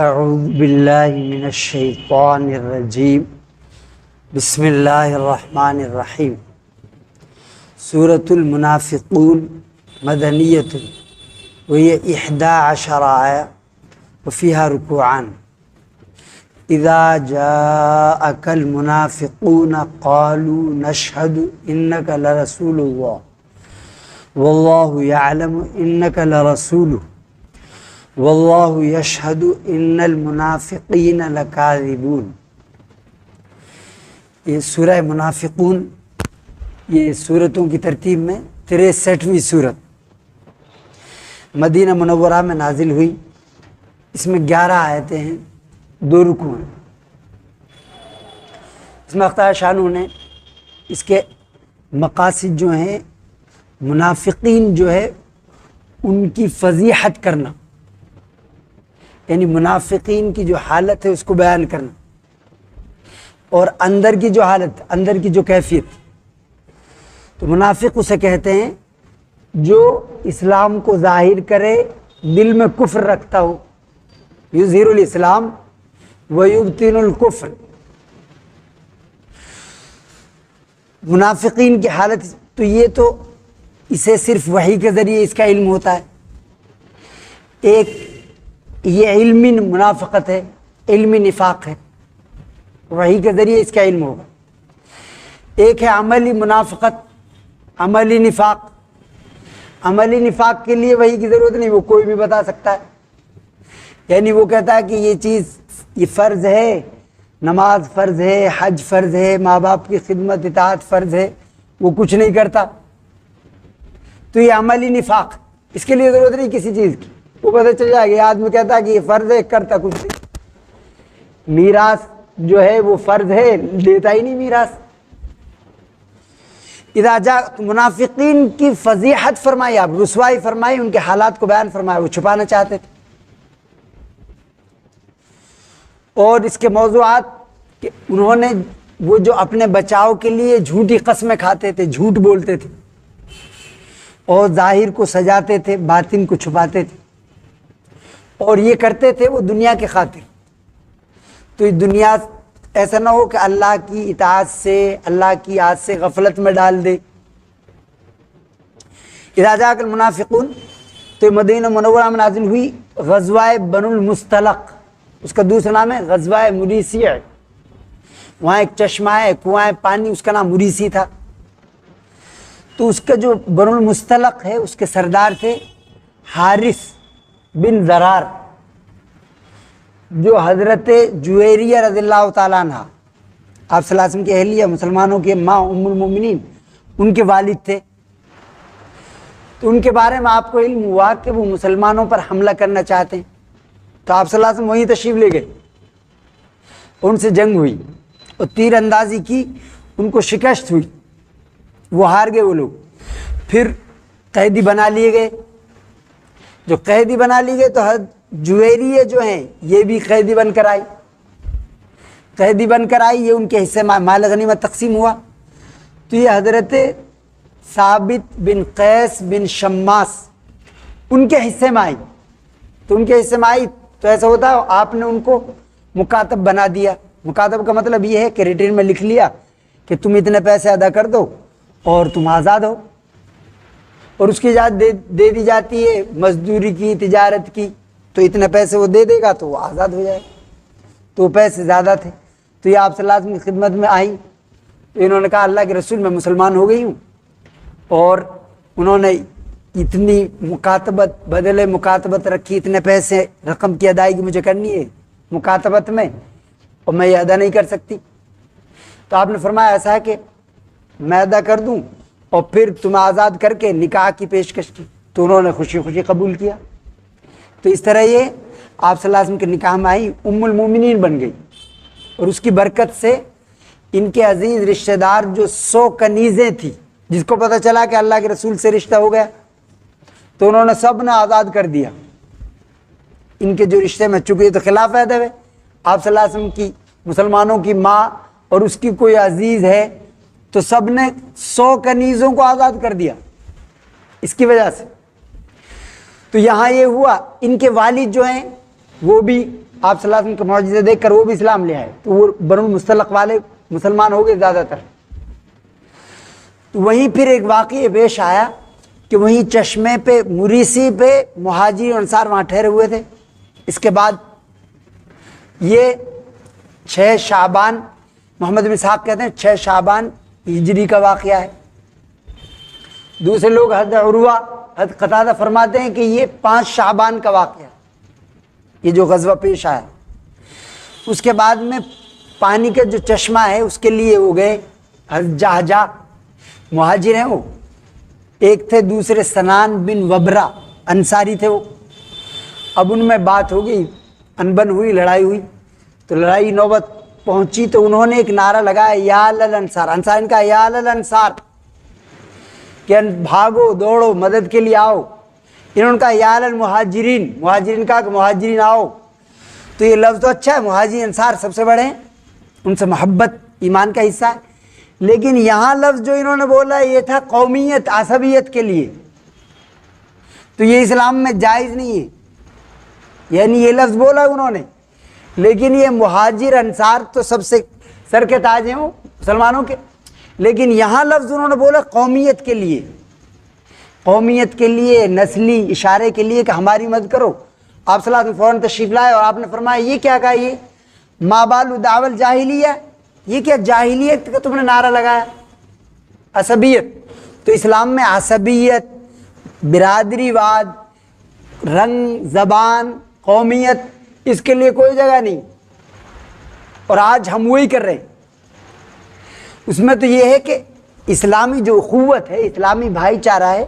اعوذ باللہ من الشیطان الرجیم بسم اللہ الرحمن الرحیم سورة المنافقون مدنیۃ وهي 11 آیہ وفيها ركوعان اذا جاءك المنافقون قالوا نشهد انك لرسول الله والله يعلم انك لرسوله واللہ یشہد ان المنافقین لکاذبون۔ یہ سورہ منافقون یہ سورتوں کی ترتیب میں 63ویں سورت مدینہ منورہ میں نازل ہوئی۔ اس میں 11 آیتیں ہیں، 2 رکوع ہیں۔ اس میں اللہ شانہ نے اس کے مقاصد جو ہیں، منافقین جو ہے ان کی فضیحت کرنا، یعنی منافقین کی جو حالت ہے اس کو بیان کرنا، اور اندر کی جو حالت، اندر کی جو کیفیت۔ تو منافق اسے کہتے ہیں جو اسلام کو ظاہر کرے، دل میں کفر رکھتا ہو، یظہر الاسلام ویبطن الکفر۔ منافقین کی حالت تو یہ تو اسے صرف وحی کے ذریعے اس کا علم ہوتا ہے۔ ایک یہ علمی منافقت ہے، علمی نفاق ہے، وحی کے ذریعے اس کا علم ہوگا۔ ایک ہے عملی منافقت، عملی نفاق۔ عملی نفاق کے لیے وحی کی ضرورت نہیں، وہ کوئی بھی بتا سکتا ہے۔ یعنی وہ کہتا ہے کہ یہ چیز یہ فرض ہے، نماز فرض ہے، حج فرض ہے، ماں باپ کی خدمت اطاعت فرض ہے، وہ کچھ نہیں کرتا، تو یہ عملی نفاق۔ اس کے لیے ضرورت نہیں کسی چیز کی، وہ پتہ چل جائے گا۔ آدمی کہتا ہے کہ یہ فرض ہے، کرتا کچھ نہیں۔ میراث جو ہے وہ فرض ہے، دیتا ہی نہیں میراث۔ اذا جاء، منافقین کی فضیحت فرمائی، آپ رسوائی فرمائی، ان کے حالات کو بیان فرمایا، وہ چھپانا چاہتے تھے۔ اور اس کے موضوعات کہ انہوں نے وہ جو اپنے بچاؤ کے لیے جھوٹی قسمیں کھاتے تھے، جھوٹ بولتے تھے، اور ظاہر کو سجاتے تھے، باطن کو چھپاتے تھے، اور یہ کرتے تھے وہ دنیا کے خاطر۔ تو یہ دنیا ایسا نہ ہو کہ اللہ کی اطاعت سے، اللہ کی یاد سے غفلت میں ڈال دے۔ اذا جاءک المنافقون، تو یہ مدینہ منورہ میں نازل ہوئی غزوہ بنو المصطلق، اس کا دوسرا نام ہے غزوہ مریسیع۔ وہاں ایک چشمہ ہے، کنواں پانی، اس کا نام مریسی تھا۔ تو اس کا جو بنو المصطلق ہے اس کے سردار تھے حارث بن ضرار، جو حضرت جویریہ رضی اللہ تعالیٰ عنہ، آپ صلی اللہ علیہ وسلم کی اہلیہ، مسلمانوں کی ماں ام المومنین، ان کے والد تھے۔ تو ان کے بارے میں آپ کو علم ہوا کہ وہ مسلمانوں پر حملہ کرنا چاہتے ہیں، تو آپ صلی اللہ علیہ وسلم وہیں تشریف لے گئے، ان سے جنگ ہوئی اور تیر اندازی کی، ان کو شکست ہوئی، وہ ہار گئے وہ لوگ۔ پھر قیدی بنا لیے گئے۔ جو قیدی بنا لی گئے تو جویریہ جو ہیں یہ بھی قیدی بن کر آئی، قیدی بن کر آئی، یہ ان کے حصے مال غنیمت تقسیم ہوا۔ تو یہ حضرت ثابت بن قیس بن شماس ان کے حصے میں آئی۔ تو ان کے حصے میں آئی تو ایسا ہوتا ہے آپ نے ان کو مکاتب بنا دیا۔ مکاتب کا مطلب یہ ہے کہ ریٹرن میں لکھ لیا کہ تم اتنے پیسے ادا کر دو اور تم آزاد ہو، اور اس کی اجازت دے دی جاتی ہے مزدوری کی، تجارت کی، تو اتنے پیسے وہ دے دے گا تو وہ آزاد ہو جائے۔ تو وہ پیسے زیادہ تھے، تو یہ آپ صلی اللہ علیہ وسلم کی خدمت میں آئی۔ تو انہوں نے کہا اللہ کے رسول میں مسلمان ہو گئی ہوں، اور انہوں نے اتنی مکاتبت، بدلے مکاتبت رکھی، اتنے پیسے رقم کی ادائیگی مجھے کرنی ہے مکاتبت میں، اور میں یہ ادا نہیں کر سکتی۔ تو آپ نے فرمایا ایسا ہے کہ میں ادا کر دوں اور پھر تمہیں آزاد کر کے نکاح کی پیشکش کی۔ تو انہوں نے خوشی خوشی قبول کیا۔ تو اس طرح یہ آپ صلی اللہ علیہ وسلم کے نکاح میں آئی، ام المومنین بن گئی، اور اس کی برکت سے ان کے عزیز رشتہ دار جو 100 کنیزیں تھیں، جس کو پتہ چلا کہ اللہ کے رسول سے رشتہ ہو گیا، تو انہوں نے سب نے آزاد کر دیا ان کے جو رشتے میں، چونکہ یہ تو خلاف ادب ہے۔ آپ صلی اللہ علیہ وسلم کی، مسلمانوں کی ماں اور اس کی کوئی عزیز ہے، تو سب نے 100 کنیزوں کو آزاد کر دیا اس کی وجہ سے۔ تو یہاں یہ ہوا، ان کے والد جو ہیں وہ بھی آپ صلی اللہ علیہ وسلم کے معجزے دیکھ کر وہ بھی اسلام لے آئے، تو وہ بنو المصطلق والے مسلمان ہو گئے زیادہ تر۔ تو وہیں پھر ایک واقعہ پیش آیا کہ وہیں چشمے پہ مریسی پہ مہاجر انصار وہاں ٹھہرے ہوئے تھے۔ اس کے بعد یہ 6 شعبان، محمد بن اسحاق کہتے ہیں 6 شعبان ہجری کا واقعہ ہے۔ دوسرے لوگ حضرت عروہ حضرت قتادہ فرماتے ہیں کہ یہ 5 شعبان کا واقعہ ہے، یہ جو غزوہ پیش آیا۔ اس کے بعد میں پانی کا جو چشمہ ہے اس کے لیے وہ گئے، حضرت جہجہ مہاجر ہیں وہ، ایک تھے دوسرے سنان بن وبرہ انصاری تھے وہ۔ اب ان میں بات ہو گئی، انبن ہوئی، لڑائی ہوئی، تو لڑائی نوبت پہنچی تو انہوں نے ایک نعرہ لگایا یا للانصار، انصار ان کا یا للانصار کہ بھاگو دوڑو مدد کے لیے آؤ۔ انہوں نے کہا یا للمہاجرین، مہاجرین کہا کہ مہاجرین آؤ۔ تو یہ لفظ تو اچھا ہے، مہاجر انصار سب سے بڑے ہیں، ان سے محبت ایمان کا حصہ ہے، لیکن یہاں لفظ جو انہوں نے بولا یہ تھا قومیت، عصبیت کے لیے، تو یہ اسلام میں جائز نہیں ہے۔ یعنی یہ لفظ بولا انہوں نے، لیکن یہ مہاجر انصار تو سب سے سر کے تاج ہیں وہ مسلمانوں کے، لیکن یہاں لفظ انہوں نے بولا قومیت کے لیے، قومیت کے لیے، نسلی اشارے کے لیے کہ ہماری مدد کرو۔ آپ صلی اللہ علیہ وسلم فوراً تشریف لائے اور آپ نے فرمایا یہ کیا کہا، یہ ما بال دعوی الجاہلیہ، یہ کیا جاہلیت کا تم نے نعرہ لگایا، عصبیت۔ تو اسلام میں عصبیت، برادری واد، رنگ، زبان، قومیت، اس کے لیے کوئی جگہ نہیں، اور آج ہم وہی کر رہے ہیں۔ اس میں تو یہ ہے کہ اسلامی جو اخوت ہے، اسلامی بھائی چارہ ہے،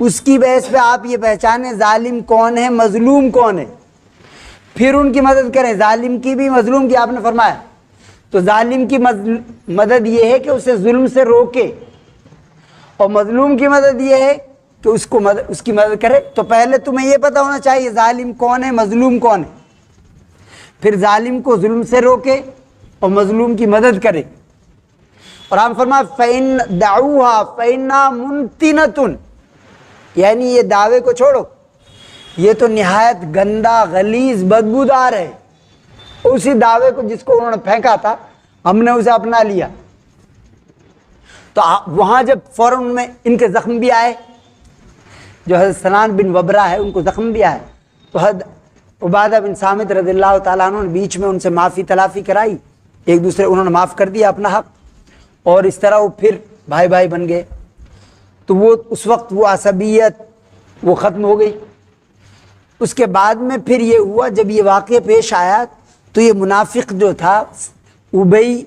اس کی بحث پہ آپ یہ پہچانیں ظالم کون ہے، مظلوم کون ہے، پھر ان کی مدد کریں، ظالم کی بھی مظلوم کی آپ نے فرمایا۔ تو ظالم کی مدد یہ ہے کہ اسے ظلم سے روکے، اور مظلوم کی مدد یہ ہے کہ اس کی مدد کرے۔ تو پہلے تمہیں یہ پتہ ہونا چاہیے ظالم کون ہے، مظلوم کون ہے، پھر ظالم کو ظلم سے روکے اور مظلوم کی مدد کرے۔ اور آپ فرمایا فَإِن دَعُوهَا فَإِنَّا مُنْتِنَةٌ، یعنی یہ دعوے کو چھوڑو، یہ تو نہایت گندا، غلیظ، بدبودار ہے۔ اسی دعوے کو جس کو انہوں نے پھینکا تھا ہم نے اسے اپنا لیا۔ تو وہاں جب فوراً میں ان کے زخم بھی آئے، جو حضرت سنان بن وبرہ ہے ان کو زخم بھی آئے، تو حضرت عبادہ بن صامت رضی اللہ تعالیٰ عنہ نے بیچ میں ان سے معافی تلافی کرائی، ایک دوسرے انہوں نے معاف کر دیا اپنا حق، اور اس طرح وہ پھر بھائی بھائی بن گئے۔ تو وہ اس وقت وہ عصبیت وہ ختم ہو گئی۔ اس کے بعد میں پھر یہ ہوا، جب یہ واقعہ پیش آیا تو یہ منافق جو تھا ابی،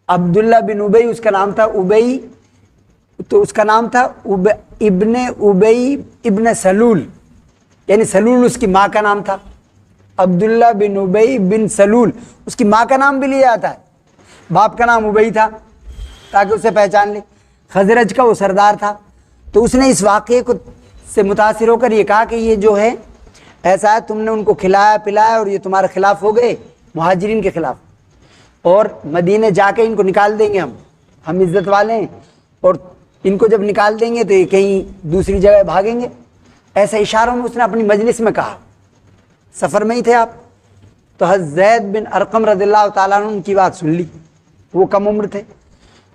عبداللہ بن ابی اس کا نام تھا، ابی تو اس کا نام تھا ابن ابی ابن سلول، یعنی سلول اس کی ماں کا نام تھا، عبداللہ بن ابی بن سلول، اس کی ماں کا نام بھی لیا جاتا ہے، باپ کا نام ابی تھا تاکہ اسے پہچان لے۔ خزرج کا وہ سردار تھا، تو اس نے اس واقعے کو سے متاثر ہو کر یہ کہا کہ یہ جو ہے ایسا ہے، تم نے ان کو کھلایا پلایا اور یہ تمہارے خلاف ہو گئے، مہاجرین کے خلاف، اور مدینے جا کے ان کو نکال دیں گے، ہم عزت والے ہیں، اور ان کو جب نکال دیں گے تو یہ کہیں دوسری جگہ بھاگیں گے۔ ایسے اشاروں میں اس نے اپنی مجلس میں کہا، سفر میں ہی تھے آپ۔ تو حضرت زید بن ارقم رضی اللہ تعالیٰ عنہ ان کی بات سن لی، وہ کم عمر تھے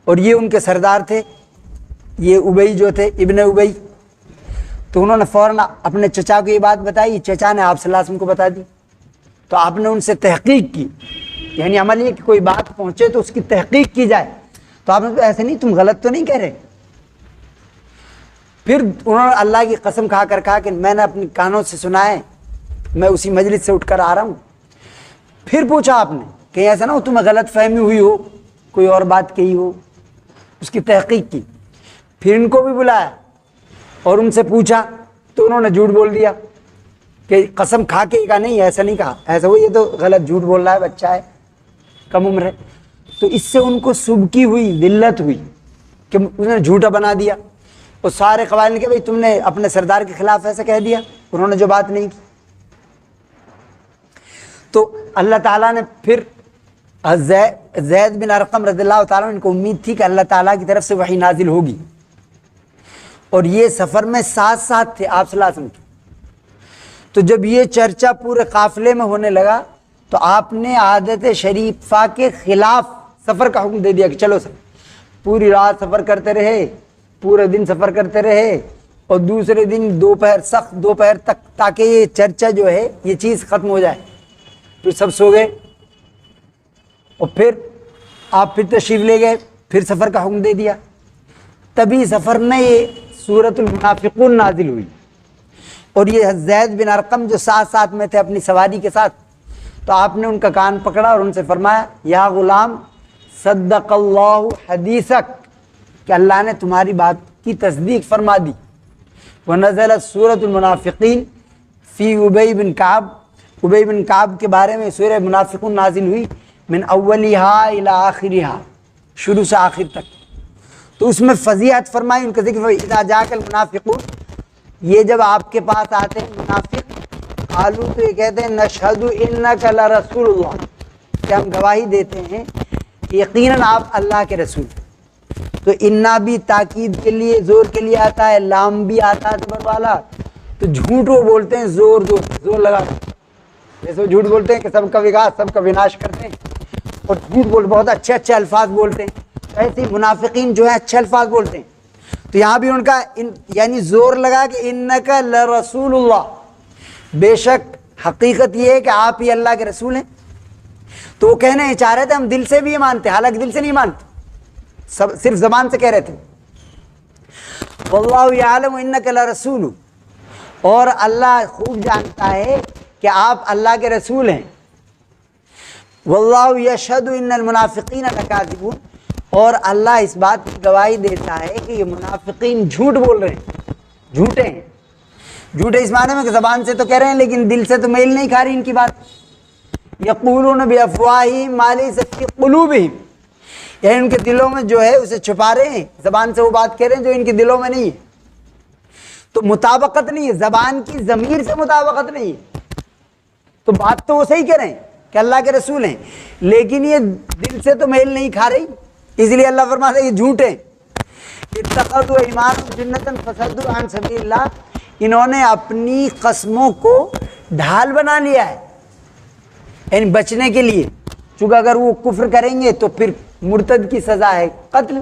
اور یہ ان کے سردار تھے، یہ ابی جو تھے ابن ابی۔ تو انہوں نے فوراً اپنے چچا کو یہ بات بتائی، چچا نے آپ صلی اللہ علیہ وسلم کو بتا دی۔ تو آپ نے ان سے تحقیق کی، یعنی عمل یہ کہ کوئی بات پہنچے تو اس کی تحقیق کی جائے۔ تو آپ نے تو ایسے نہیں، تم غلط تو نہیں کہہ رہے۔ پھر انہوں نے اللہ کی قسم کھا کر کہا کہ میں نے اپنے کانوں سے سنا ہے، میں اسی مجلس سے اٹھ کر آ رہا ہوں۔ پھر پوچھا آپ نے کہ ایسا نہ ہو تمہیں غلط فہمی ہوئی ہو، کوئی اور بات کہی ہو، اس کی تحقیق کی۔ پھر ان کو بھی بلایا اور ان سے پوچھا، تو انہوں نے جھوٹ بول دیا کہ قسم کھا کے کہا نہیں، ایسا نہیں کہا، ایسا وہ یہ تو غلط جھوٹ بول رہا ہے، بچہ ہے، کم عمر ہے۔ تو اس سے ان کو سبکی ہوئی، ذلت ہوئی کہ اس نے جھوٹا بنا دیا، اور سارے قبائل نے کہا بھائی تم نے اپنے سردار کے خلاف ایسا کہہ دیا، انہوں نے جو بات نہیں کی۔ تو اللہ تعالیٰ نے پھر زید بن ارقم رضی اللہ تعالیٰ ان کو امید تھی کہ اللہ تعالیٰ کی طرف سے وحی نازل ہوگی، اور یہ سفر میں ساتھ ساتھ تھے آپ صلی اللہ علیہ وسلم کے۔ تو جب یہ چرچا پورے قافلے میں ہونے لگا تو آپ نے عادت شریفہ کے خلاف سفر کا حکم دے دیا کہ چلو سر پوری رات سفر کرتے رہے، پورے دن سفر کرتے رہے، اور دوسرے دن دوپہر سخت دوپہر تک، تاکہ یہ چرچا جو ہے یہ چیز ختم ہو جائے۔ پھر سب سو گئے اور پھر آپ پھر تشریف لے گئے، پھر سفر کا حکم دے دیا۔ تبھی سفر میں یہ سورۃ المنافقون نازل ہوئی، اور یہ زید بن ارقم جو ساتھ ساتھ میں تھے اپنی سواری کے ساتھ، تو آپ نے ان کا کان پکڑا اور ان سے فرمایا یا غلام صدق اللہ حدیثک، کہ اللہ نے تمہاری بات کی تصدیق فرما دی۔ ونزلت سورۃ المنافقین فی ابی بن کعب، ابی بن کعب کے بارے میں سورہ منافقون نازل ہوئی، من اولیہا الی آخرہا، شروع سے آخر تک۔ تو اس میں فضیحت فرمائی، ان کا ذکر فرمائی اذا جاءک المنافقون، یہ جب آپ کے پاس آتے ہیں منافق، قالوا تو یہ کہتے ہیں نشہد انک لرسول اللہ، کہ ہم گواہی دیتے ہیں کہ یقیناً آپ اللہ کے رسول۔ تو انا بھی تاکید کے لیے زور کے لیے آتا ہے، لام بھی آتا ہے زبر والا، تو جھوٹ وہ بولتے ہیں زور لگا، جیسے وہ جھوٹ بولتے ہیں کہ سب کا وکاس سب کا وناش کرتے ہیں، اور جھوٹ بہت اچھے اچھے الفاظ بولتے ہیں، ایسے منافقین جو ہیں اچھے الفاظ بولتے ہیں۔ تو یہاں بھی ان کا یعنی زور لگا کہ انک لرسول اللہ، بے شک حقیقت یہ ہے کہ آپ ہی اللہ کے رسول ہیں۔ تو وہ کہنے یہ چاہ رہے تھے ہم دل سے بھی یہ مانتے، حالانکہ دل سے نہیں مانتے، صرف زبان سے کہہ رہے تھے۔ واللہ یعلم انک لرسول، اور اللہ خوب جانتا ہے کہ آپ اللہ کے رسول ہیں۔ واللہ یشہد ان المنافقین لکاذبون، اور اللہ اس بات کی گواہی دیتا ہے کہ یہ منافقین جھوٹ بول رہے ہیں، جھوٹے ہیں۔ جھوٹے اس معنی میں کہ زبان سے تو کہہ رہے ہیں لیکن دل سے تو میل نہیں کھا رہی ان کی بات۔ یقولون بافواہہم ما لیس فی قلوبہم، یعنی ان کے دلوں میں جو ہے اسے چھپا رہے ہیں، زبان سے وہ بات کہہ رہے ہیں جو ان کے دلوں میں نہیں ہے۔ تو مطابقت نہیں ہے، زبان کی ضمیر سے مطابقت نہیں ہے، تو بات تو وہ صحیح کہہ رہے ہیں کہ اللہ کے رسول ہیں، لیکن یہ دل سے تو میل نہیں کھا رہی، اس لیے اللہ فرماتا ہے یہ جھوٹ ہے۔ اتخذوا ایمانهم جنۃ فصدوا عن سبیل اللہ، انہوں نے اپنی قسموں کو ڈھال بنا لیا ہے، یعنی بچنے کے لیے، چونکہ اگر وہ کفر کریں گے تو پھر مرتد کی سزا ہے قتل،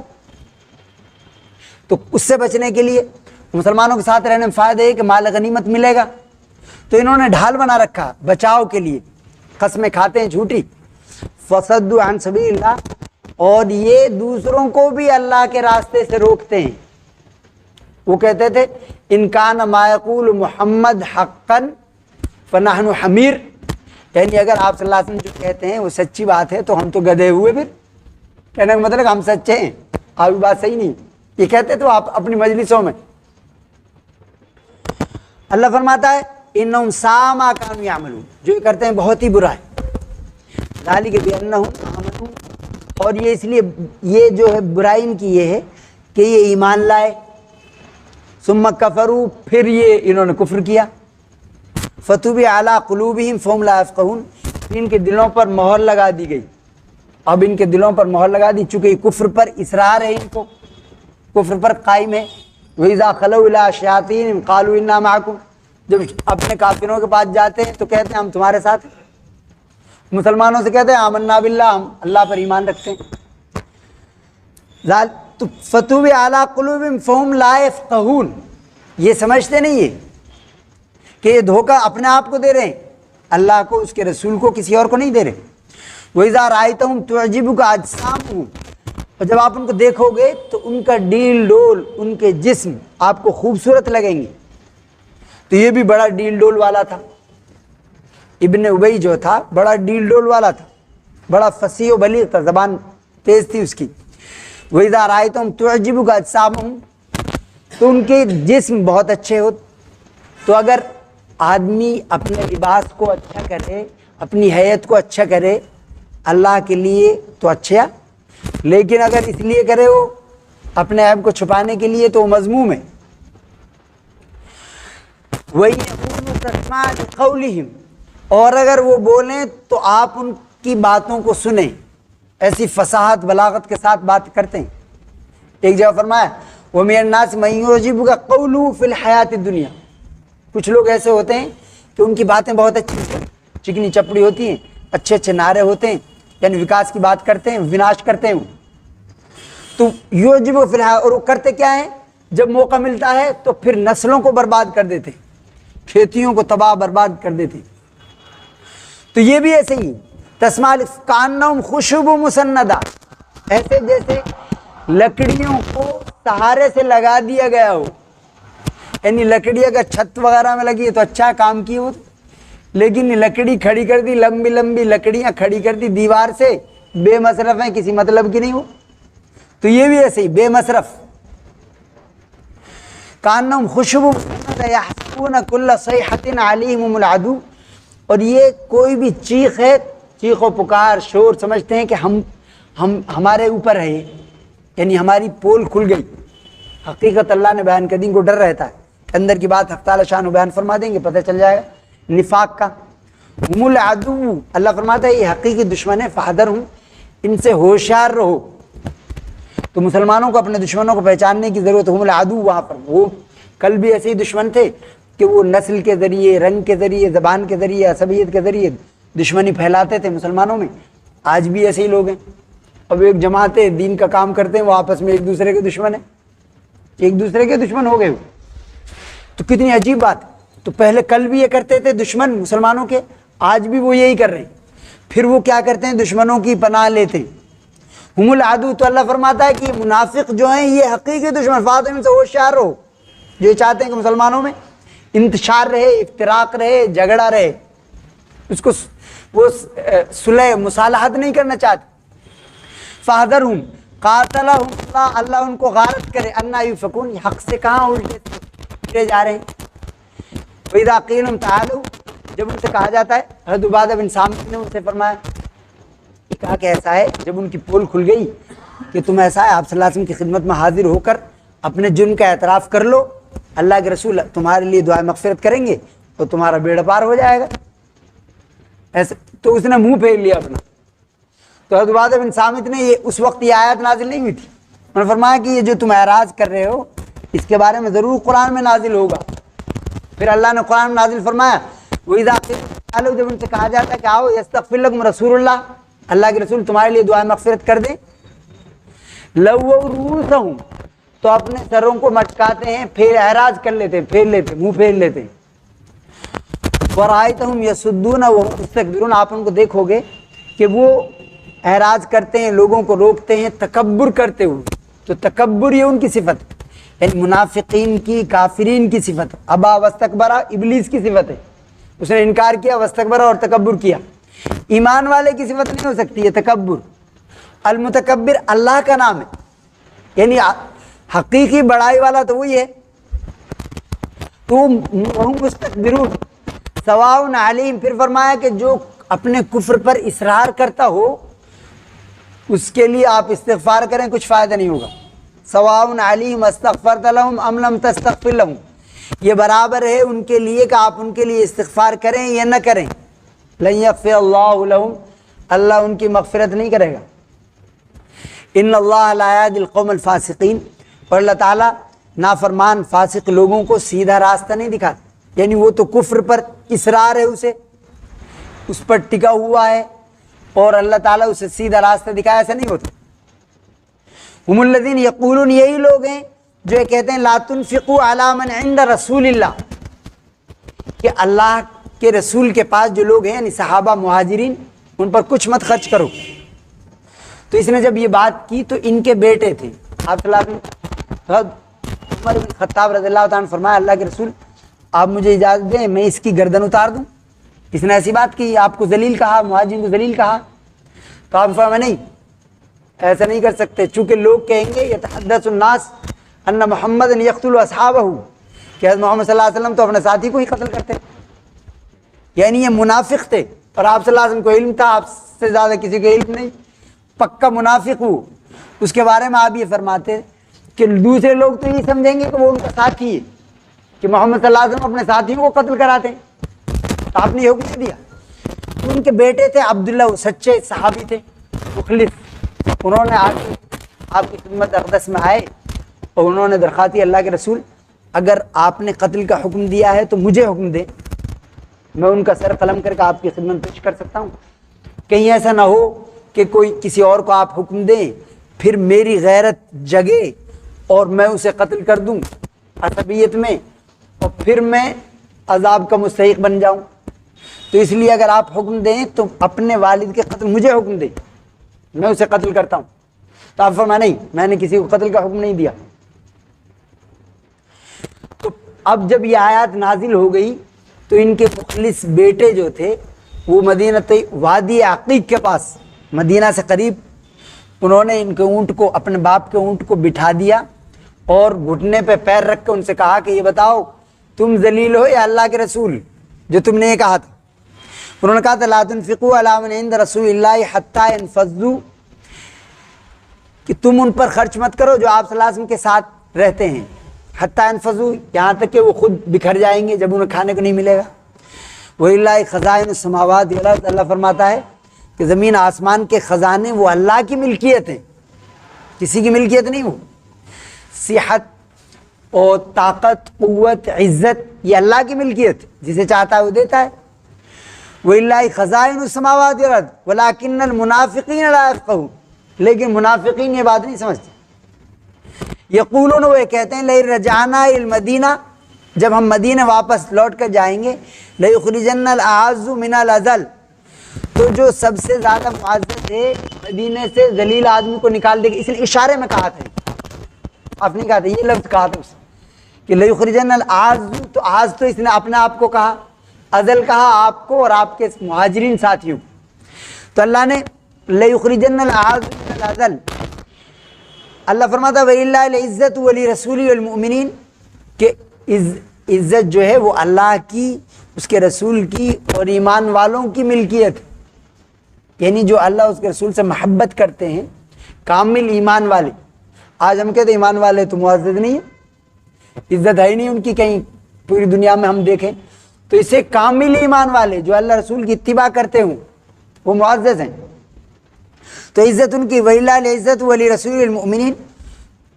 تو اس سے بچنے کے لیے مسلمانوں کے ساتھ رہنے میں فائدہ ہے کہ مال غنیمت ملے گا، تو انہوں نے ڈھال بنا رکھا بچاؤ کے لیے، قسمیں کھاتے ہیں جھوٹی۔ فصدوا عن سبیل اللہ، اور یہ دوسروں کو بھی اللہ کے راستے سے روکتے ہیں۔ وہ کہتے تھے ان کان ما یقول محمد حقا فنحن حمیر، یعنی اگر آپ صلی اللہ علیہ وسلم جو کہتے ہیں وہ سچی بات ہے تو ہم تو گدھے ہوئے، پھر کہنے کا مطلب ہم سچے ہیں، آپ کی بات صحیح نہیں، یہ کہتے تو آپ اپنی مجلسوں میں۔ اللہ فرماتا ہے انہم ساء ما کانوا یعملون، جو یہ کرتے ہیں بہت ہی برا ہے۔ ذالک بانہم آمنوا، اور یہ اس لیے یہ جو ہے برائی ان کی یہ ہے کہ یہ ایمان لائے، ثم کفروا، پھر یہ انہوں نے کفر کیا، فطبع علی قلوبہم فہم لا یفقہون، ان کے دلوں پر مہر لگا دی گئی، اب ان کے دلوں پر مہر لگا دی، چونکہ یہ کفر پر اصرار ہے، ان کو کفر پر قائم ہے۔ وَإِذَا خَلَوْا إِلَىٰ شَيَاطِينِهِمْ قَالُوا إِنَّا مَعَكُمْ، جب اپنے کافروں کے پاس جاتے ہیں تو کہتے ہیں ہم تمہارے ساتھ ہیں، مسلمانوں سے کہتے ہیں آمنا باللہ، ہم اللہ پر ایمان رکھتے ہیں۔ تو فطبع علی قلوبہم فہم لا یفقہون، یہ سمجھتے نہیں ہے کہ یہ دھوکہ اپنے آپ کو دے رہے ہیں، اللہ کو، اس کے رسول کو، کسی اور کو نہیں دے رہے۔ وَإِذَا رَأَيْتَهُمْ تُعْجِبُكَ أَجْسَامُهُمْ، اور جب آپ ان کو دیکھو گے تو ان کا ڈیل ڈول، ان کے جسم آپ کو خوبصورت لگیں گے۔ تو یہ بھی بڑا ڈیل ڈول والا تھا، ابن ابی جو تھا بڑا ڈیل ڈول والا تھا، بڑا فصیح و بلیغ تھا، زبان تیز تھی اس کی۔ وَإِذَا رَأَيْتَهُمْ تُعْجِبُكَ أَجْسَامُهُمْ، تو ان کے جسم بہت اچھے ہو۔ تو اگر آدمی اپنے لباس کو اچھا کرے، اپنی حیت کو اچھا کرے اللہ کے لیے تو اچھا، لیکن اگر اس لیے کرے وہ اپنے عیب کو چھپانے کے لیے تو وہ مذموم ہے۔ وَإِنْ تَسْمَعْ لِقَوْلِهِمْ، اور اگر وہ بولیں تو آپ ان کی باتوں کو سنیں، ایسی فصاحت بلاغت کے ساتھ بات کرتے ہیں۔ ایک جگہ فرمایا وَمِنَ النَّاسِ مَن يُعْجِبُكَ قَوْلُهُ فِي الْحَيَاةِ الدُّنْيَا، کچھ لوگ ایسے ہوتے ہیں کہ ان کی باتیں بہت اچھی چکنی چپڑی ہوتی ہیں، اچھے اچھے نعرے ہوتے ہیں، یعنی وکاس کی بات کرتے ہیں، وناش کرتے ہیں. تو یعجب فی الحال، اور وہ کرتے کیا ہیں؟ جب موقع ملتا ہے تو پھر نسلوں کو برباد کر دیتے، کھیتیوں کو تباہ برباد کر دیتے. تو یہ بھی ایسے ہی تسمع کانہم خشب مسندہ، ایسے جیسے لکڑیوں کو سہارے سے لگا دیا گیا ہو. یعنی لکڑی اگر چھت وغیرہ میں لگی ہے تو اچھا کام کی ہو، لیکن لکڑی کھڑی کر دی، لمبی لمبی لکڑیاں کھڑی کر دی دیوار سے، بے مصرف ہیں، کسی مطلب کی نہیں ہو. تو یہ بھی ایسے ہی بے مصرف. کانہم خشب مسندہ یحسبون کل صیحۃ علیہم العدو، اور یہ کوئی بھی چیخ ہے، چیخ و پکار شور سمجھتے ہیں کہ ہمارے اوپر ہے، یعنی ہماری پول کھل گئی. حقیقت اللہ نے بیان کر دی، کو ڈر رہتا ہے. اندر کی بات حق تعالی شان بیان فرما دیں گے، پتہ چل جائے گا نفاق کا. ہم العدو، اللہ فرماتا ہے یہ حقیقی دشمن ہے، فاحذرہم، ان سے ہوشیار رہو. تو مسلمانوں کو اپنے دشمنوں کو پہچاننے کی ضرورت ہے. ہم العدو، وہاں پر وہ کل بھی ایسے ہی دشمن تھے کہ وہ نسل کے ذریعے، رنگ کے ذریعے، زبان کے ذریعے، عصبیت کے ذریعے دشمنی پھیلاتے تھے مسلمانوں میں. آج بھی ایسے ہی لوگ ہیں. اب ایک جماعت دین کا کام کرتے ہیں، وہ آپس میں ایک دوسرے کے دشمن ہیں، ایک دوسرے کے دشمن ہو گئے. تو کتنی عجیب بات. تو پہلے کل بھی یہ کرتے تھے دشمن مسلمانوں کے، آج بھی وہ یہی کر رہے ہیں. پھر وہ کیا کرتے ہیں؟ دشمنوں کی پناہ لیتے ہیں. ہم العدو، تو اللہ فرماتا ہے کہ منافق جو ہیں یہ حقیقی دشمن، فاطمہ سے ہوشیار رہو. جو چاہتے ہیں کہ مسلمانوں میں انتشار رہے، افتراق رہے، جھگڑا رہے، اس کو وہ صلح مصالحت نہیں کرنا چاہتے. فاحذرہم قاتلہم اللہ، اللہ ان کو غارت کرے، انا یؤفکون، حق سے کہاں الٹے جا رہے ہیں. وَإِذَا قِيلَ لَهُمْ تَعَالَوْا، جب ان سے کہا جاتا ہے، حضرت عبادہ بن صامت نے ان سے فرمایا، کہا کہ ایسا ہے، جب ان کی پول کھل گئی کہ تم ایسا ہے، آپ صلی اللہ علیہ وسلم کی خدمت میں حاضر ہو کر اپنے جرم کا اعتراف کر لو، اللہ کے رسول تمہارے لیے دعائے مغفرت کریں گے تو تمہارا بیڑا پار ہو جائے گا. ایسے تو اس نے منہ پھیر لیا اپنا. تو حضرت عبادہ بن صامت نے، یہ اس وقت یہ آیت نازل نہیں ہوئی تھی، انہوں نے فرمایا کہ یہ جو تم اعراض کر رہے ہو اس کے بارے میں ضرور قرآن میں نازل ہوگا. پھر اللہ نے قرآن میں نازل فرمایا، وَإِذَا قِيلَ تَعَالَوْا، جب ان سے کہا جاتا ہے کہ آؤ، يَسْتَغْفِرْ لَكُمْ رسول اللہ، اللہ کے رسول تمہارے لیے دعائے مغفرت کر دیں، لَوَّوْا رُؤُوسَهُمْ، تو اپنے سروں کو مٹکاتے ہیں، پھر اعراض کر لیتے ہیں، پھیر لیتے ہیں، منہ پھیر لیتے ہیں. وَرَأَيْتَهُمْ يَصُدُّونَ وَهُمْ مُسْتَكْبِرُونَ، آپ ان کو دیکھو گے کہ وہ اعراض کرتے ہیں، لوگوں کو روکتے ہیں تکبر کرتے ہوئے. تو تکبر یہ ان کی صفت ہے، یعنی منافقین کی، کافرین کی صفت. ابا واستکبرا ابلیس کی صفت ہے، اس نے انکار کیا، واستکبرا اور تکبر کیا. ایمان والے کی صفت نہیں ہو سکتی ہے تکبر. المتکبر اللہ کا نام ہے، یعنی حقیقی بڑائی والا تو وہی ہے. تو وہم مستکبرون سواء علیہم، پھر فرمایا کہ جو اپنے کفر پر اصرار کرتا ہو اس کے لیے آپ استغفار کریں، کچھ فائدہ نہیں ہوگا. سواء علیہم استغفرت لہم ام لم تستغفر لہم، یہ برابر ہے ان کے لیے کہ آپ ان کے لیے استغفار کریں یا نہ کریں. لن یغفر اللہ لہم، اللہ ان کی مغفرت نہیں کرے گا. ان اللہ لا یہدی القوم الفاسقین، اور اللہ تعالیٰ نافرمان فاسق لوگوں کو سیدھا راستہ نہیں دکھاتا. یعنی وہ تو کفر پر اصرار ہے، اسے اس پر ٹکا ہوا ہے، اور اللہ تعالیٰ اسے سیدھا راستہ دکھایا، ایسا نہیں ہوتا. ہم الذین یقولون، یہی لوگ ہیں جو یہ کہتے ہیں لا تنفقوا علی من عند رسول اللہ، کہ اللہ کے رسول کے پاس جو لوگ ہیں، یعنی صحابہ مہاجرین، ان پر کچھ مت خرچ کرو. تو اس نے جب یہ بات کی تو ان کے بیٹے تھے، آپ صلی اللہ علیہ وسلم، عمر بن خطاب رضی اللہ تعالیٰ نے فرمایا اللہ کے رسول آپ مجھے اجازت دیں میں اس کی گردن اتار دوں. اس نے ایسی بات کی، آپ کو ذلیل کہا، مہاجرین کو ذلیل کہا. تو آپ فرمایا نہیں، ایسا نہیں کر سکتے، چونکہ لوگ کہیں گے یتحدث الناس ان محمد یقتل اصحابہ، کہ حضرت محمد صلی اللہ علیہ وسلم تو اپنے ساتھی کو ہی قتل کرتے. یعنی یہ منافق تھے، اور آپ صلی اللہ علیہ وسلم کو علم تھا، آپ سے زیادہ کسی کو علم نہیں، پکا منافق ہو. اس کے بارے میں آپ یہ فرماتے کہ دوسرے لوگ تو یہ سمجھیں گے کہ وہ ان کا ساتھی ہے، کہ محمد صلی اللہ علیہ وسلم اپنے ساتھیوں کو قتل کراتے ہیں. تو آپ نے یہ حکم دیا. تو ان کے بیٹے تھے عبداللہ، وہ سچے صحابی تھے، مخلص. انہوں نے آپ کی خدمت اقدس میں آئے اور انہوں نے درخواست کی اللہ کے رسول اگر آپ نے قتل کا حکم دیا ہے تو مجھے حکم دیں. میں ان کا سر قلم کر کے آپ کی خدمت پیش کر سکتا ہوں. کہیں ایسا نہ ہو کہ کوئی کسی اور کو آپ حکم دیں پھر میری غیرت جگے اور میں اسے قتل کر دوں عصبیت میں اور پھر میں عذاب کا مستحق بن جاؤں. تو اس لیے اگر آپ حکم دیں تو اپنے والد کے قتل مجھے حکم دیں, میں اسے قتل کرتا ہوں. تو آپ فرمایا نہیں, میں نے کسی کو قتل کا حکم نہیں دیا. تو اب جب یہ آیات نازل ہو گئی تو ان کے مخلص بیٹے جو تھے وہ مدینہ وادی عقیق کے پاس مدینہ سے قریب, انہوں نے ان کے اونٹ کو, اپنے باپ کے اونٹ کو بٹھا دیا اور گھٹنے پہ پیر رکھ کے ان سے کہا کہ یہ بتاؤ تم ذلیل ہو یا اللہ کے رسول, جو تم نے یہ کہا تھا. انہوں نے کہا تھا لا تنفقوا علی من عند رسول اللہ حتی ينفضوا, کہ تم ان پر خرچ مت کرو جو آپ صلی اللہ علیہ وسلم کے ساتھ رہتے ہیں, حتی ينفضوا, یہاں تک کہ وہ خود بکھر جائیں گے جب انہیں کھانے کو نہیں ملے گا. وَلِلَّهِ خَزَائِنُ السَّمَاوَاتِ وَالْأَرْضِ, اللہ فرماتا ہے کہ زمین آسمان کے خزانے وہ اللہ کی ملکیت ہیں, کسی کی ملکیت نہیں. وہ صحت اور طاقت, قوت, عزت یہ اللہ کی ملکیت, جسے چاہتا ہے وہ دیتا ہے. وَلِلَّهِ خَزَائِنُ السَّمَاوَاتِ وَالْأَرْضِ وَلَٰكِنَّ الْمُنَافِقِينَ لَا يَفْقَهُونَ, لیکن منافقین یہ بات نہیں سمجھتے. یقولون, وہ کہتے ہیں لَئِن رَجَعْنَا إِلَى الْمَدِینَةِ, جب ہم مدینہ واپس لوٹ کر جائیں گے, لَيُخْرِجَنَّ الْأَعَزُّ مِنَ الْأَذَلِّ, تو جو سب سے زیادہ معزز ہے مدینے سے ذلیل آدمی کو نکال دے گا. اس لیے اشارے میں کہا تھا, آپ نے کہا تھا, یہ لفظ کہا تھا اس کہ لَيُخْرِجَنَّ الْأَعَزُّ, تو آز تو اس نے اپنے آپ کو کہا, ازل کہا آپ کو اور آپ کے مہاجرین ساتھیوں. تو اللہ نے لَيُخْرِجَنَّ الْأَعَزُّ مِنَ الْأَذَلِّ, اللہ فرماتا وَلِلَّهِ الْعِزَّةُ وَلِرَسُولِهِ وَالْمُؤْمِنِينَ, کہ عزت جو ہے وہ اللہ کی, اس کے رسول کی اور ایمان والوں کی ملکیت, یعنی جو اللہ اس کے رسول سے محبت کرتے ہیں, کامل ایمان والے. آج ہم کہتے ہیں ایمان والے تو معزز نہیں ہے, عزت ہے ہی نہیں ان کی کہیں پوری دنیا میں ہم دیکھیں. تو اسے کامل ایمان والے جو اللہ رسول کی اتباع کرتے ہوں وہ معزز ہیں. تو عزت ان کی وَلِلَّهِ الْعِزَّةُ وَلِرَسُولِهِ الْمُؤْمِنِينَ.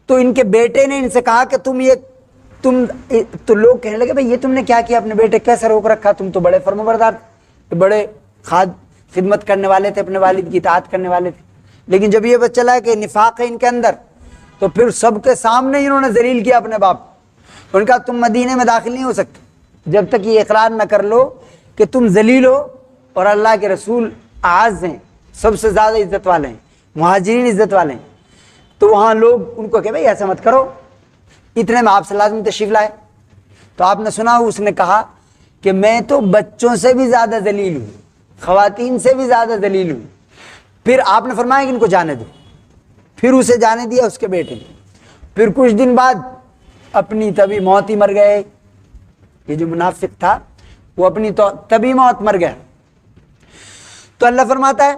تو ان کے بیٹے نے ان سے کہا کہ تم تو لوگ کہنے لگے بھئی یہ تم نے کیا کیا, اپنے بیٹے کیسے روک رکھا, تم تو بڑے فرمانبردار تھے, بڑے خدمت کرنے والے تھے, اپنے والد کی اطاعت کرنے والے تھے. لیکن جب یہ بات چلا کہ نفاق ہے ان کے اندر, تو پھر سب کے سامنے انہوں نے ذلیل کیا اپنے باپ. ان کا تم مدینے میں داخل نہیں ہو سکتے جب تک یہ اقرار نہ کر لو کہ تم ذلیل ہو اور اللہ کے رسول اعز ہیں, سب سے زیادہ عزت والے ہیں, مہاجرین عزت والے ہیں. تو وہاں لوگ ان کو کہ بھئی ایسا مت کرو. اتنے میں آپ صلی اللہ علیہ وسلم تشریف لائے تو آپ نے سنا اس نے کہا کہ میں تو بچوں سے بھی زیادہ ذلیل ہوں, خواتین سے بھی زیادہ ذلیل ہوں. پھر آپ نے فرمایا کہ ان کو جانے دو, پھر اسے جانے دیا اس کے بیٹے نے. پھر کچھ دن بعد اپنی طبی موت ہی مر گئے. یہ جو منافق تھا وہ اپنی طبی موت مر گیا. تو اللہ فرماتا ہے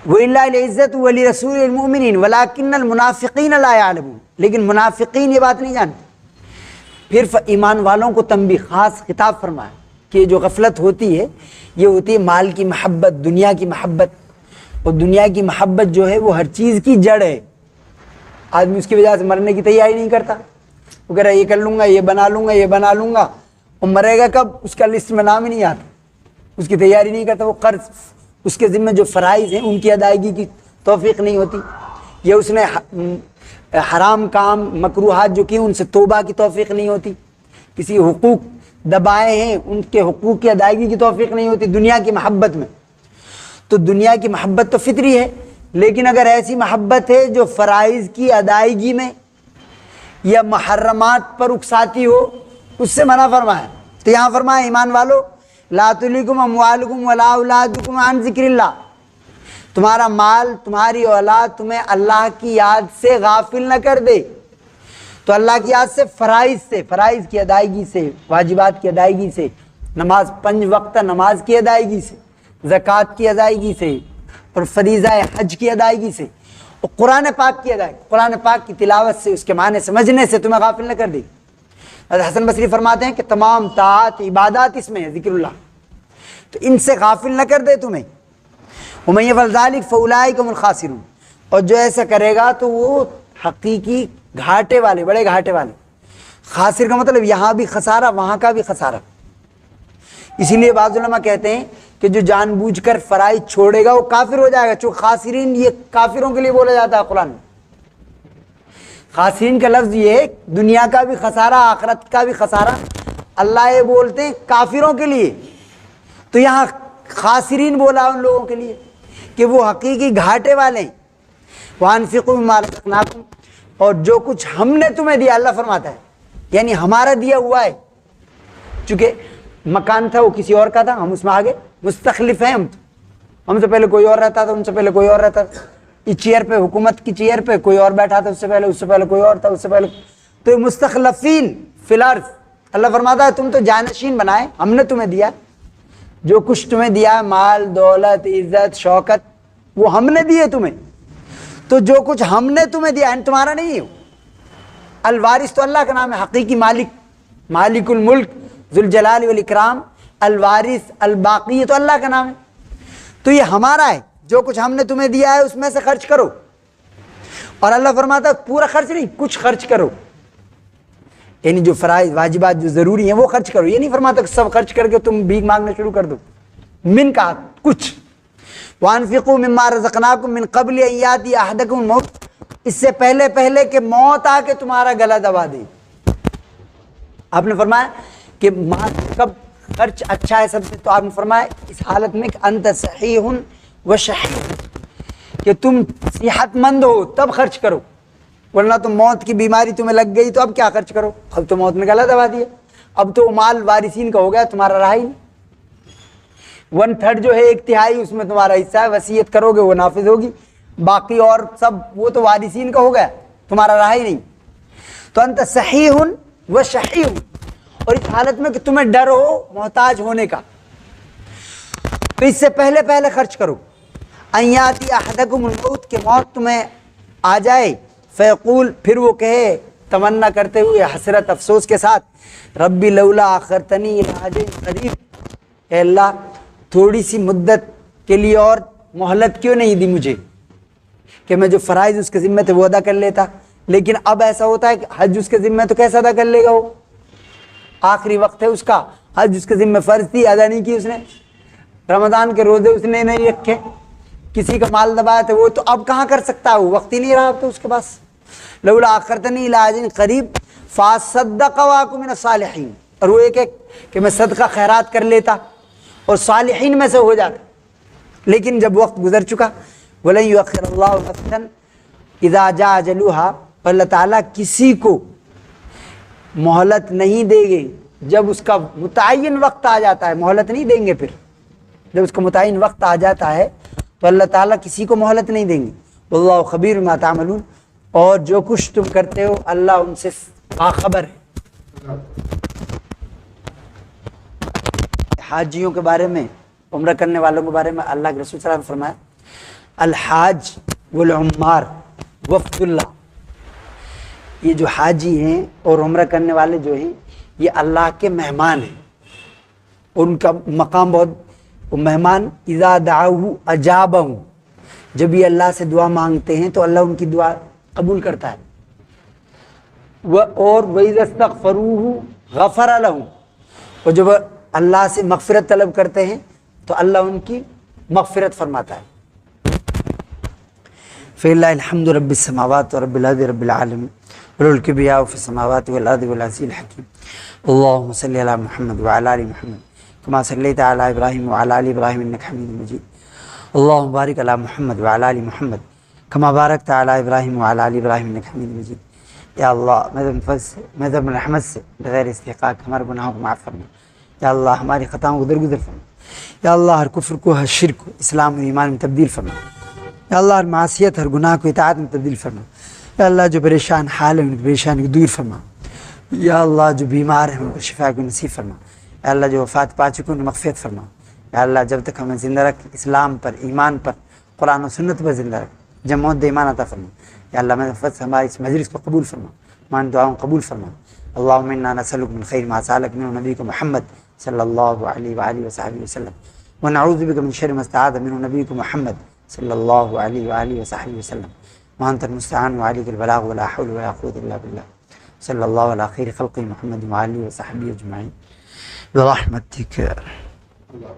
وَلِلَّهِ الْعِزَّةُ وَلِرَسُولِهِ الْمُؤْمِنِينَ وَلَٰكِنَّ الْمُنَافِقِينَ لَا يَعْلَمُونَ, لیکن منافقین یہ بات نہیں جانتے. پھر ایمان والوں کو تنبیہ, خاص خطاب فرمایا کہ جو غفلت ہوتی ہے یہ ہوتی ہے مال کی محبت, دنیا کی محبت. اور دنیا کی محبت جو ہے وہ ہر چیز کی جڑ ہے. آدمی اس کی وجہ سے مرنے کی تیاری نہیں کرتا, وہ کہہ رہا ہے یہ کر لوں گا, یہ بنا لوں گا, یہ بنا لوں گا, اور مرے گا کب اس کا لسٹ میں نام ہی نہیں آتا, اس کی تیاری نہیں کرتا. وہ قرض, اس کے ذمہ جو فرائض ہیں ان کی ادائیگی کی توفیق نہیں ہوتی, یا اس نے حرام کام مکروہات جو کی ان سے توبہ کی توفیق نہیں ہوتی, کسی حقوق دبائے ہیں ان کے حقوق کی ادائیگی کی توفیق نہیں ہوتی دنیا کی محبت میں. تو دنیا کی محبت تو فطری ہے, لیکن اگر ایسی محبت ہے جو فرائض کی ادائیگی میں یا محرمات پر اکساتی ہو, اس سے منع فرمایا. تو یہاں فرمایا ایمان والو لا تلکم اموالکم ولا اولادکم عن ذکر اللہ, تمہارا مال, تمہاری اولاد تمہیں اللہ کی یاد سے غافل نہ کر دے. تو اللہ کی یاد سے, فرائض کی ادائیگی سے, واجبات کی ادائیگی سے, نماز 5 وقتہ نماز کی ادائیگی سے, زکوٰۃ کی ادائیگی سے, اور فریضہ حج کی ادائیگی سے, اور قرآن پاک کی ادائیگی, قرآن پاک کی تلاوت سے, اس کے معنی سمجھنے سے تمہیں غافل نہ کر دے. حسن بصری فرماتے ہیں کہ تمام طاعات عبادات اس میں ہے, ذکر اللہ, تو ان سے غافل نہ کر دے تمہیں. وَمَن يَفْعَلْ ذَلِكَ فَأُولَٰئِكَ هُمُ الْخَاسِرُونَ, اور جو ایسا کرے گا تو وہ حقیقی گھاٹے والے, بڑے گھاٹے والے. خاسر کا مطلب یہاں بھی خسارہ, وہاں کا بھی خسارہ. اسی لیے بعض علماء کہتے ہیں کہ جو جان بوجھ کر فرائض چھوڑے گا وہ کافر ہو جائے گا. چونکہ خاسرین یہ کافروں کے لیے بولا جاتا ہے قرآن میں. خاسرین کا لفظ یہ ہے دنیا کا بھی خسارہ آخرت کا بھی خسارہ اللہ یہ بولتے ہیں کافروں کے لیے. تو یہاں خاسرین بولا ان لوگوں کے لیے کہ وہ حقیقی گھاٹے والے ہیں. وَأَنفِقُوا مِمَّا رَزَقْنَاكُمْ، اور جو کچھ ہم نے تمہیں دیا، اللہ فرماتا ہے یعنی ہمارا دیا ہوا ہے. چونکہ مکان تھا وہ کسی اور کا تھا، ہم اس میں آگے مستخلف ہیں. ہم سے پہلے کوئی اور رہتا تھا، ان سے پہلے کوئی اور رہتا تھا. اس چیئر پہ، حکومت کی چیئر پہ کوئی اور بیٹھا تھا، اس سے پہلے کوئی اور تھا، اس سے پہلے. تو یہ مستخلفین فی الارض، اللہ فرماتا ہے تم تو جانشین بنائے، ہم نے تمہیں دیا. جو کچھ تمہیں دیا، مال دولت عزت شوکت، وہ ہم نے دیے تمہیں. تو جو کچھ ہم نے تمہیں دیا ہے تمہارا نہیں ہے. الوارث تو اللہ کا نام ہے، حقیقی مالک، مالک الملک ذوالجلال والاکرام. الوارث الباقی تو اللہ کا نام ہے. تو یہ ہمارا ہے، جو کچھ ہم نے تمہیں دیا ہے اس میں سے خرچ کرو. اور اللہ فرماتا ہے پورا خرچ نہیں، کچھ خرچ کرو. یعنی جو فرائض واجبات جو ضروری ہیں وہ خرچ کرو. یہ نہیں فرماتا کہ سب خرچ کر کے تم بھیک مانگنا شروع کر دو. من کا کچھ. وَأَنفِقُوا مِمَّا رَزَقْنَاكُمْ مِن قَبْلِ أَن يَأْتِيَ أَحَدَكُمُ الْمَوْتُ، اس سے پہلے کہ موت آ کے تمہارا گلا دبا دے. آپ نے فرمایا کہ مال کب خرچ اچھا ہے سب سے، تو آپ نے فرمایا اس حالت میں کہ انت صحیح و شحیح، کہ تم صحت مند ہو تب خرچ کرو. ورنہ تو موت کی بیماری تمہیں لگ گئی تو اب کیا خرچ کرو؟ اب تو موت نے گلا دبا دیا، اب تو مال وارثین کا ہو گیا، تمہارا رہا ہی نہیں. 1/3 جو ہے، 1/3 اس میں تمہارا حصہ ہے، وصیت کرو گے وہ نافذ ہوگی. باقی اور سب وہ تو وارثین کا ہو گیا، تمہارا رہا ہی نہیں. تو انت صحیح و شحیح، اور اس حالت میں کہ تمہیں ڈر ہو محتاج ہونے کا، تو اس سے پہلے خرچ کرو. ان یاتی احدکم الموت، کہ موت تمہیں آ جائے. فیقول، پھر وہ کہے تمنا کرتے ہوئے حسرت افسوس کے ساتھ، ربی لولا اخرتنی الی اجل قریب، اے اللہ تھوڑی سی مدت کے لیے اور مہلت کیوں نہیں دی مجھے، کہ میں جو فرائض اس کے ذمہ تھے وہ ادا کر لیتا. لیکن اب ایسا ہوتا ہے کہ حج اس کے ذمہ تو کیسے ادا کر لے گا؟ وہ آخری وقت ہے اس کا، حج اس کے ذمہ فرض تھی، ادا نہیں کی اس نے. رمضان کے روزے اس نے نہیں رکھے، کسی کا مال دبایا تھا وہ، تو اب کہاں کر سکتا ہے؟ وہ وقت ہی نہیں رہا تو اس کے پاس. لولا اخرتنی الی اجل قریب فاصدق واکن من الصالحین، اور وہ ایک کہ میں صدقہ خیرات کر لیتا اور صالحین میں سے ہو جاتا. لیکن جب وقت گزر چکا، وَلَن يُؤَخِّرَ اللَّهُ نَفْسًا إِذَا جَاءَ أَجَلُهَا، اللہ تعالیٰ کسی کو مہلت نہیں دیں گے جب اس کا متعین وقت آ جاتا ہے. مہلت نہیں دیں گے پھر جب اس کا متعین وقت آ جاتا ہے، تو اللہ تعالیٰ کسی کو مہلت نہیں دیں گے. واللہ خبیر بما تعملون، اور جو کچھ تم کرتے ہو اللہ ان سے باخبر ہے. حاجیوں کے بارے میں، عمرہ کرنے والوں کے بارے میں اللہ کے رسول صلی اللہ علیہ وسلم نے فرمایا الحاج والعمار وفد اللہ، یہ جو حاجی ہیں اور عمرہ کرنے والے جو ہیں یہ اللہ کے مہمان ہیں. ان کا مقام بہت، مہمان اذا دعوہ اجابہ، جب یہ اللہ سے دعا مانگتے ہیں تو اللہ ان کی دعا قبول کرتا ہے. اور وَإِذَا اسْتَغْفَرُوهُ غَفَرَ لَهُمْ، اور جب اللہ سے مغفرت طلب کرتے ہیں تو اللہ ان کی مغفرت فرماتا ہے. فَلِلَّهِ الْحَمْدُ رَبِّ السَّمَاوَاتِ وَرَبِّ الْأَرْضِ رَبِّ الْعَالَمِينَ وَلَهُ الْكِبْرِيَاءُ فِي السَّمَاوَاتِ وَالْأَرْضِ وَالْعَزِيزُ الْحَكِيمُ. اللهم صل على محمد وعلى ال محمد كما صليت على ابراهيم وعلى ال ابراهيم انك حميد مجيد. اللهم بارك على محمد وعلى ال محمد كما باركت على ابراهيم وعلى ال ابراهيم انك حميد مجيد. یا اللہ میں ذرا رحمت سے بغیر استحقاق ہمارے گناہوں کو معاف فرما. یا اللہ ہماری خطاؤں کو درگزر فرما. یا اللہ ہر کفر کو، ہر شرک کو اسلام و ایمان میں تبدیل فرما. یا اللہ ہر معصیت، ہر گناہ کو اطاعت میں تبدیل فرما. یا اللہ جو پریشان حال ہے ان کی پریشانی کو دور فرما. یا اللہ جو بیمار ہیں ان کو شفا کو نصیب فرما. یا اللہ جو وفات پا چکے ان کو مغفرت فرما. یا اللہ جب تک ہمیں زندہ رکھ اسلام پر، ایمان پر، قرآن و سنت پر زندہ رکھ، جب موت دے ایمان عطا فرما. یا اللہ میں فضل ہماری اس مجلس کو قبول فرما، ہماری دعاؤں قبول فرما. اللهم انا نسألك من خير ما سألك منه نبيك محمد صلى الله عليه وآله وصحبه وسلم، ونعوذ بك من شر ما استعاذ منه نبيك محمد صلى الله عليه وآله وصحبه وسلم. وأنت المستعان وعليك البلاغ ولا حول ولا قوة إلا بالله. صلى الله على خير خلقه محمد وآله وصحبه أجمعين برحمتك. اللہ